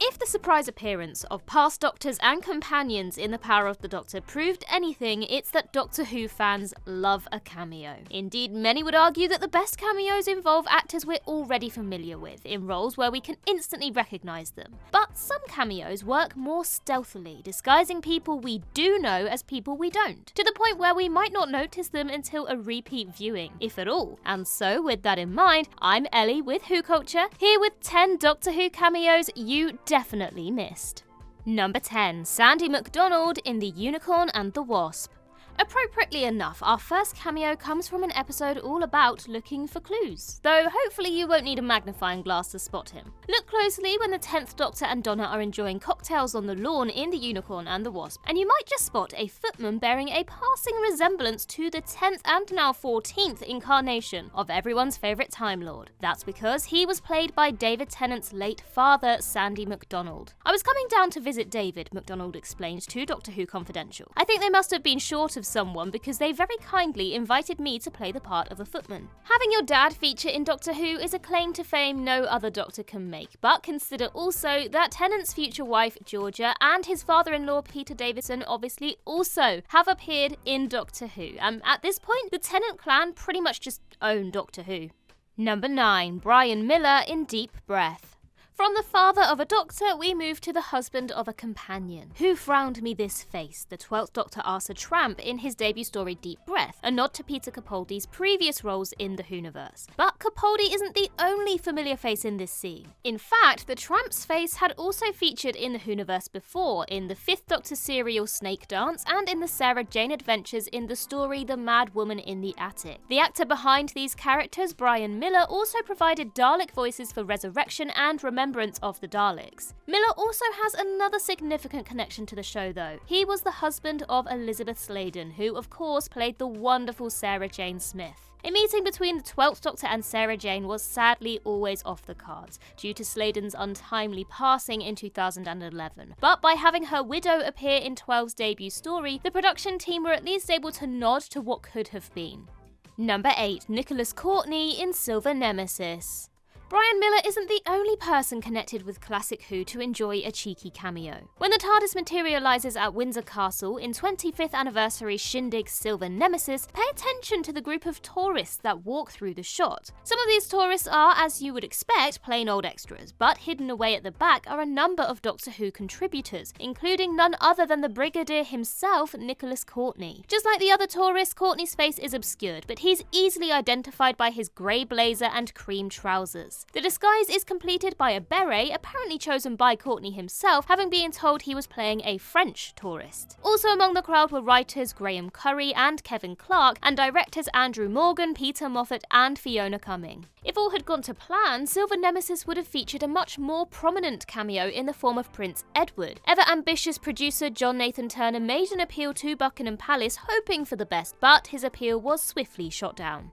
If the surprise appearance of past Doctors and companions in The Power of the Doctor proved anything, it's that Doctor Who fans love a cameo. Indeed, many would argue that the best cameos involve actors we're already familiar with, in roles where we can instantly recognise them. But some cameos work more stealthily, disguising people we do know as people we don't, to the point where we might not notice them until a repeat viewing, if at all. And so, with that in mind, I'm Ellie with Who Culture, here with 10 Doctor Who cameos you definitely missed. Number 10. Sandy McDonald in The Unicorn and the Wasp. Appropriately enough, our first cameo comes from an episode all about looking for clues, though hopefully you won't need a magnifying glass to spot him. Look closely when the 10th Doctor and Donna are enjoying cocktails on the lawn in The Unicorn and the Wasp, and you might just spot a footman bearing a passing resemblance to the 10th and now 14th incarnation of everyone's favourite Time Lord. That's because he was played by David Tennant's late father, Sandy McDonald. "I was coming down to visit David," McDonald explained to Doctor Who Confidential. "I think they must have been short of someone because they very kindly invited me to play the part of a footman." Having your dad feature in Doctor Who is a claim to fame no other Doctor can make, but consider also that Tennant's future wife Georgia and his father-in-law Peter Davison obviously also have appeared in Doctor Who, and at this point the Tennant clan pretty much just own Doctor Who. Number 9. Brian Miller in Deep Breath. From the father of a Doctor, we move to the husband of a companion. "Who frowned me this face?" the 12th Doctor asks a tramp in his debut story Deep Breath, a nod to Peter Capaldi's previous roles in the Whoniverse. But Capaldi isn't the only familiar face in this scene. In fact, the tramp's face had also featured in the Whoniverse before, in the 5th Doctor serial Snake Dance and in the Sarah Jane adventures in the story The Mad Woman in the Attic. The actor behind these characters, Brian Miller, also provided Dalek voices for Resurrection and Remembrance of the Daleks. Miller also has another significant connection to the show though. He was the husband of Elizabeth Sladen, who of course played the wonderful Sarah Jane Smith. A meeting between the 12th Doctor and Sarah Jane was sadly always off the cards, due to Sladen's untimely passing in 2011. But by having her widow appear in 12's debut story, the production team were at least able to nod to what could have been. Number 8. Nicholas Courtney in Silver Nemesis. Brian Miller isn't the only person connected with classic Who to enjoy a cheeky cameo. When the TARDIS materialises at Windsor Castle in 25th anniversary Shindig's Silver Nemesis, pay attention to the group of tourists that walk through the shot. Some of these tourists are, as you would expect, plain old extras, but hidden away at the back are a number of Doctor Who contributors, including none other than the Brigadier himself, Nicholas Courtney. Just like the other tourists, Courtney's face is obscured, but he's easily identified by his grey blazer and cream trousers. The disguise is completed by a beret, apparently chosen by Courtney himself, having been told he was playing a French tourist. Also among the crowd were writers Graham Curry and Kevin Clark, and directors Andrew Morgan, Peter Moffat and Fiona Cumming. If all had gone to plan, Silver Nemesis would have featured a much more prominent cameo in the form of Prince Edward. Ever-ambitious producer John Nathan Turner made an appeal to Buckingham Palace hoping for the best, but his appeal was swiftly shot down.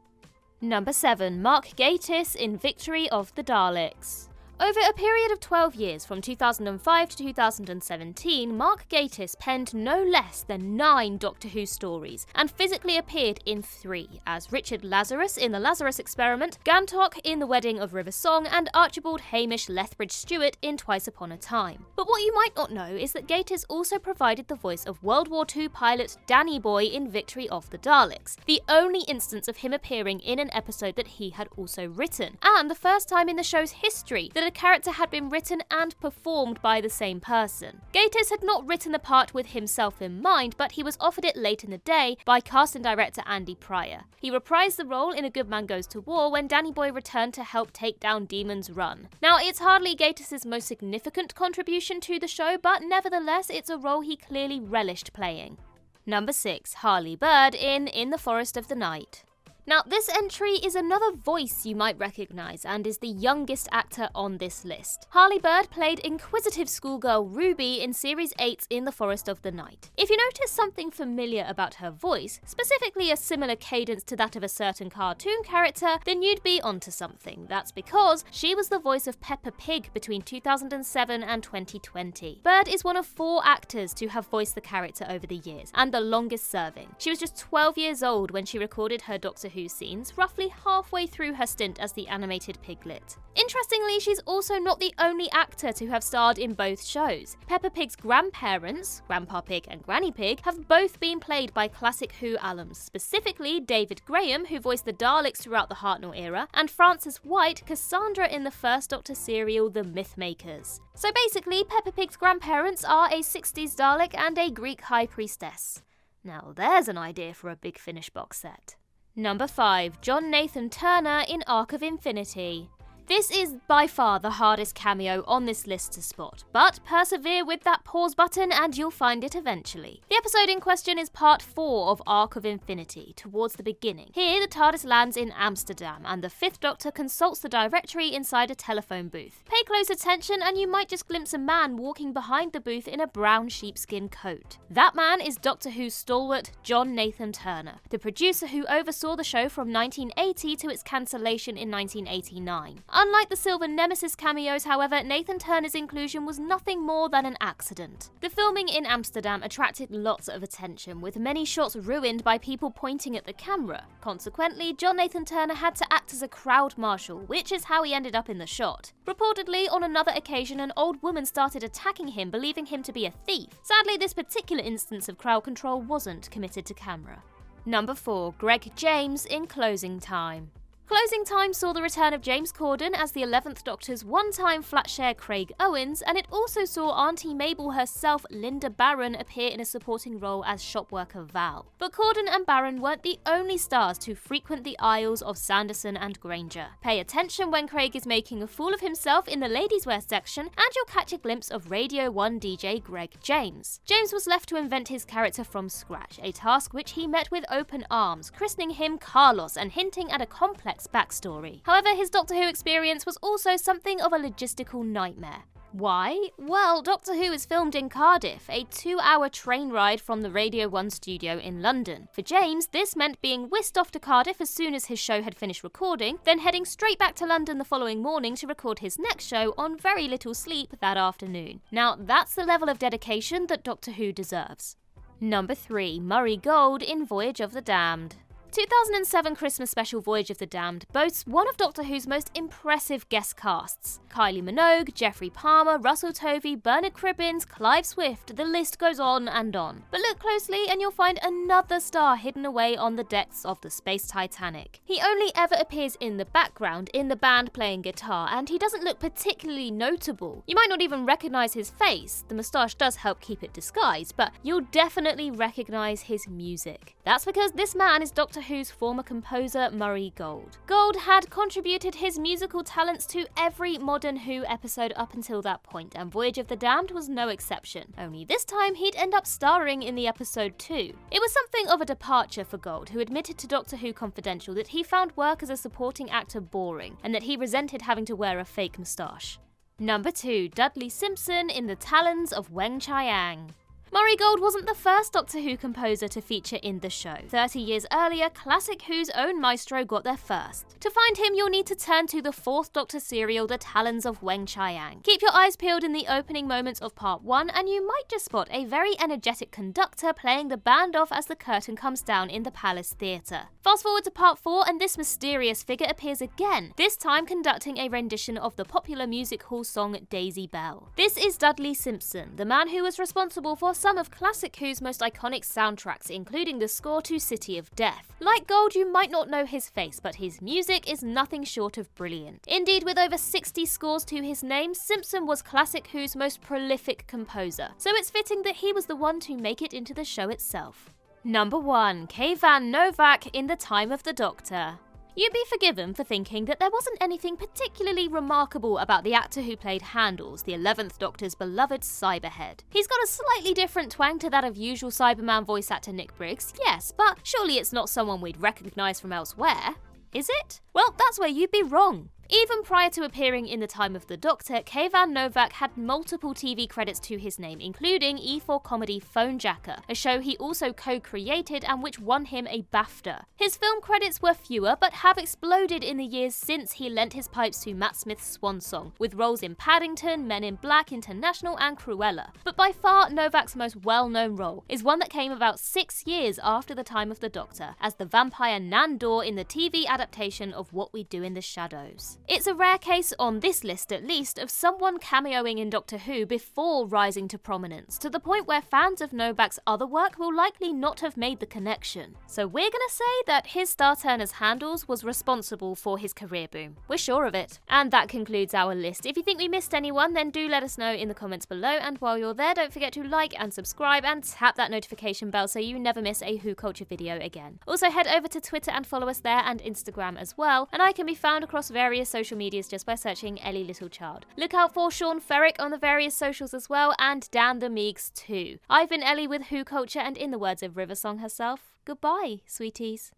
Number 7. Mark Gatiss in Victory of the Daleks. Over a period of 12 years, from 2005 to 2017, Mark Gatiss penned no less than 9 Doctor Who stories, and physically appeared in 3, as Richard Lazarus in The Lazarus Experiment, Gantok in The Wedding of River Song, and Archibald Hamish Lethbridge Stewart in Twice Upon a Time. But what you might not know is that Gatiss also provided the voice of World War II pilot Danny Boy in Victory of the Daleks, the only instance of him appearing in an episode that he had also written, and the first time in the show's history that a character had been written and performed by the same person. Gatiss had not written the part with himself in mind, but he was offered it late in the day by casting director Andy Pryor. He reprised the role in A Good Man Goes to War when Danny Boy returned to help take down Demon's Run. Now, it's hardly Gatiss's most significant contribution to the show, but nevertheless, it's a role he clearly relished playing. Number 6. Harley Bird in the Forest of the Night. Now, this entry is another voice you might recognise and is the youngest actor on this list. Harley Bird played inquisitive schoolgirl Ruby in Series 8's In the Forest of the Night. If you notice something familiar about her voice, specifically a similar cadence to that of a certain cartoon character, then you'd be onto something. That's because she was the voice of Peppa Pig between 2007 and 2020. Bird is one of 4 actors to have voiced the character over the years, and the longest serving. She was just 12 years old when she recorded her Doctor Who Who scenes roughly halfway through her stint as the animated piglet. Interestingly, she's also not the only actor to have starred in both shows. Peppa Pig's grandparents, Grandpa Pig and Granny Pig, have both been played by classic Who alums, specifically David Graham, who voiced the Daleks throughout the Hartnell era, and Frances White, Cassandra in the first Doctor serial The Mythmakers. So basically, Peppa Pig's grandparents are a 60s Dalek and a Greek high priestess. Now there's an idea for a Big Finish box set. Number 5. John Nathan Turner in Arc of Infinity. This is by far the hardest cameo on this list to spot, but persevere with that pause button and you'll find it eventually. The episode in question is part 4 of Arc of Infinity, towards the beginning. Here, the TARDIS lands in Amsterdam, and the 5th Doctor consults the directory inside a telephone booth. Pay close attention and you might just glimpse a man walking behind the booth in a brown sheepskin coat. That man is Doctor Who's stalwart, John Nathan Turner, the producer who oversaw the show from 1980 to its cancellation in 1989. Unlike the Silver Nemesis cameos, however, Nathan Turner's inclusion was nothing more than an accident. The filming in Amsterdam attracted lots of attention, with many shots ruined by people pointing at the camera. Consequently, John Nathan Turner had to act as a crowd marshal, which is how he ended up in the shot. Reportedly, on another occasion, an old woman started attacking him, believing him to be a thief. Sadly, this particular instance of crowd control wasn't committed to camera. Number 4. Greg James in Closing Time. Closing Time saw the return of James Corden as the 11th Doctor's one-time flatshare Craig Owens, and it also saw Auntie Mabel herself, Linda Barron, appear in a supporting role as shopworker Val. But Corden and Barron weren't the only stars to frequent the aisles of Sanderson and Granger. Pay attention when Craig is making a fool of himself in the ladies' wear section, and you'll catch a glimpse of Radio 1 DJ Greg James. James was left to invent his character from scratch, a task which he met with open arms, christening him Carlos and hinting at a complex backstory. However, his Doctor Who experience was also something of a logistical nightmare. Why? Well, Doctor Who is filmed in Cardiff, a 2-hour train ride from the Radio 1 studio in London. For James, this meant being whisked off to Cardiff as soon as his show had finished recording, then heading straight back to London the following morning to record his next show on very little sleep that afternoon. Now, that's the level of dedication that Doctor Who deserves. Number 3. Murray Gold in Voyage of the Damned. 2007 Christmas special Voyage of the Damned boasts one of Doctor Who's most impressive guest casts. Kylie Minogue, Jeffrey Palmer, Russell Tovey, Bernard Cribbins, Clive Swift, the list goes on and on. But look closely and you'll find another star hidden away on the decks of the Space Titanic. He only ever appears in the background, in the band playing guitar, and he doesn't look particularly notable. You might not even recognise his face, the moustache does help keep it disguised, but you'll definitely recognise his music. That's because this man is Doctor Who's former composer Murray Gold. Gold had contributed his musical talents to every modern Who episode up until that point, and Voyage of the Damned was no exception. Only this time he'd end up starring in the episode too. It was something of a departure for Gold, who admitted to Doctor Who Confidential that he found work as a supporting actor boring, and that he resented having to wear a fake moustache. Number 2. Dudley Simpson in the Talons of WENG-CHIANG. Murray Gold wasn't the first Doctor Who composer to feature in the show. 30 years earlier, Classic Who's own maestro got there first. To find him, you'll need to turn to the 4th Doctor serial, The Talons of WENG-CHIANG. Keep your eyes peeled in the opening moments of part 1, and you might just spot a very energetic conductor playing the band off as the curtain comes down in the Palace Theatre. Fast forward to part 4, and this mysterious figure appears again, this time conducting a rendition of the popular music hall song Daisy Bell. This is Dudley Simpson, the man who was responsible for some of Classic Who's most iconic soundtracks, including the score to City of Death. Like Gold, you might not know his face, but his music is nothing short of brilliant. Indeed, with over 60 scores to his name, Simpson was Classic Who's most prolific composer, so it's fitting that he was the one to make it into the show itself. Number 1. KAYVAN NOVAK in The Time of the Doctor. You'd be forgiven for thinking that there wasn't anything particularly remarkable about the actor who played Handles, the 11th Doctor's beloved Cyberhead. He's got a slightly different twang to that of usual Cyberman voice actor Nick Briggs, yes, but surely it's not someone we'd recognise from elsewhere. Is it? Well, that's where you'd be wrong. Even prior to appearing in The Time of the Doctor, KAYVAN NOVAK had multiple TV credits to his name, including E4 comedy Phonejacker, a show he also co-created and which won him a BAFTA. His film credits were fewer, but have exploded in the years since he lent his pipes to Matt Smith's Swan Song, with roles in Paddington, Men in Black, International and Cruella. But by far, Novak's most well-known role is one that came about 6 years after The Time of the Doctor, as the vampire Nandor in the TV adaptation of What We Do in the Shadows. It's a rare case, on this list at least, of someone cameoing in Doctor Who before rising to prominence, to the point where fans of Novak's other work will likely not have made the connection. So we're gonna say that his Star Turners handles was responsible for his career boom. We're sure of it. And that concludes our list. If you think we missed anyone, then do let us know in the comments below, and while you're there, don't forget to like and subscribe and tap that notification bell so you never miss a Who Culture video again. Also head over to Twitter and follow us there, and Instagram as well, and I can be found across various social medias just by searching Ellie Littlechild. Look out for Sean Ferrick on the various socials as well, and Dan the Meeks too. I've been Ellie with Who Culture, and in the words of Riversong herself, goodbye, sweeties.